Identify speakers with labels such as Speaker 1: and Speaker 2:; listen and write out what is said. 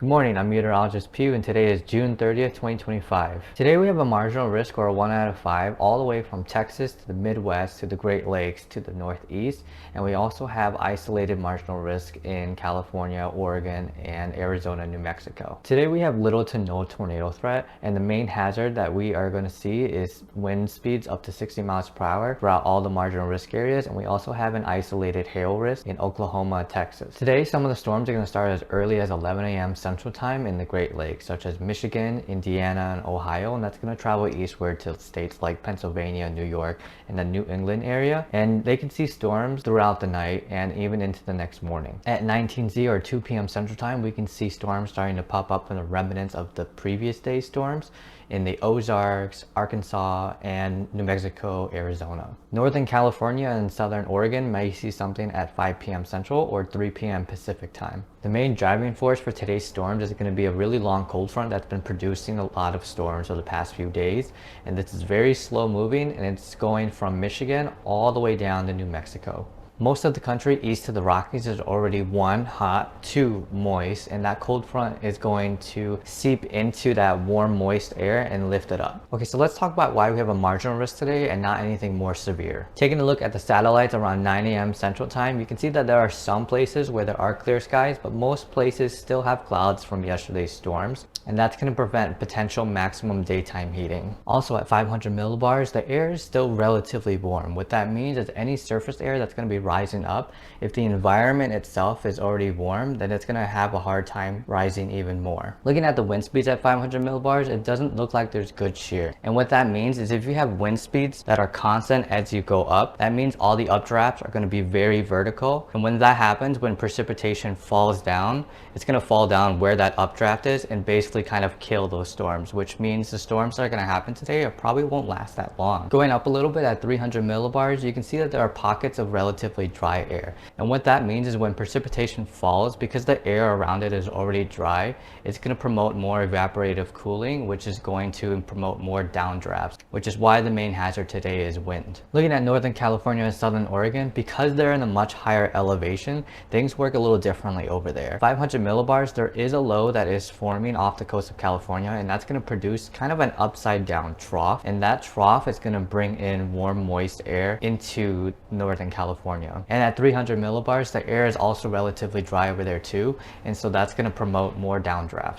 Speaker 1: Good morning, I'm meteorologist Pew and today is June 30th, 2025. Today we have a marginal risk score of 1 out of 5 all the way from Texas to the Midwest to the Great Lakes to the Northeast, and we also have isolated marginal risk in California, Oregon, and Arizona, New Mexico. Today we have little to no tornado threat, and the main hazard that we are going to see is wind speeds up to 60 miles per hour throughout all the marginal risk areas, and we also have an isolated hail risk in Oklahoma, Texas. Today some of the storms are going to start as early as 11 a.m. Central Time in the Great Lakes, such as Michigan, Indiana, and Ohio, and that's going to travel eastward to states like Pennsylvania, New York, and the New England area. And they can see storms throughout the night and even into the next morning. At 19Z or 2 p.m. Central Time, we can see storms starting to pop up from the remnants of the previous day's storms in the Ozarks, Arkansas, and New Mexico, Arizona. Northern California and Southern Oregon may see something at 5 p.m. Central or 3 p.m. Pacific Time. The main driving force for today's storms is going to be a really long cold front that's been producing a lot of storms over the past few days, and this is very slow moving, and it's going from Michigan all the way down to New Mexico. Most of the country east of the Rockies is already 1, hot, 2, moist, and that cold front is going to seep into that warm, moist air and lift it up. Okay, so let's talk about why we have a marginal risk today and not anything more severe. Taking a look at the satellites around 9 a.m. Central Time, you can see that there are some places where there are clear skies, but most places still have clouds from yesterday's storms, and that's going to prevent potential maximum daytime heating. Also at 500 millibars, the air is still relatively warm. What that means is any surface air that's going to be rising up, if the environment itself is already warm, then it's going to have a hard time rising even more. Looking at the wind speeds at 500 millibars, it doesn't look like there's good shear. And what that means is if you have wind speeds that are constant as you go up, that means all the updrafts are going to be very vertical. And when that happens, when precipitation falls down, it's going to fall down where that updraft is and basically kind of kill those storms, which means the storms that are going to happen today probably won't last that long. Going up a little bit at 300 millibars, you can see that there are pockets of relatively dry air. And what that means is when precipitation falls, because the air around it is already dry, it's going to promote more evaporative cooling, which is going to promote more downdrafts, which is why the main hazard today is wind. Looking at Northern California and Southern Oregon, because they're in a much higher elevation, things work a little differently over there. 500 millibars, there is a low that is forming off the coast of California, and that's going to produce kind of an upside down trough, and that trough is going to bring in warm, moist air into Northern California. And at 300 millibars, the air is also relatively dry over there too, and so that's going to promote more downdrafts.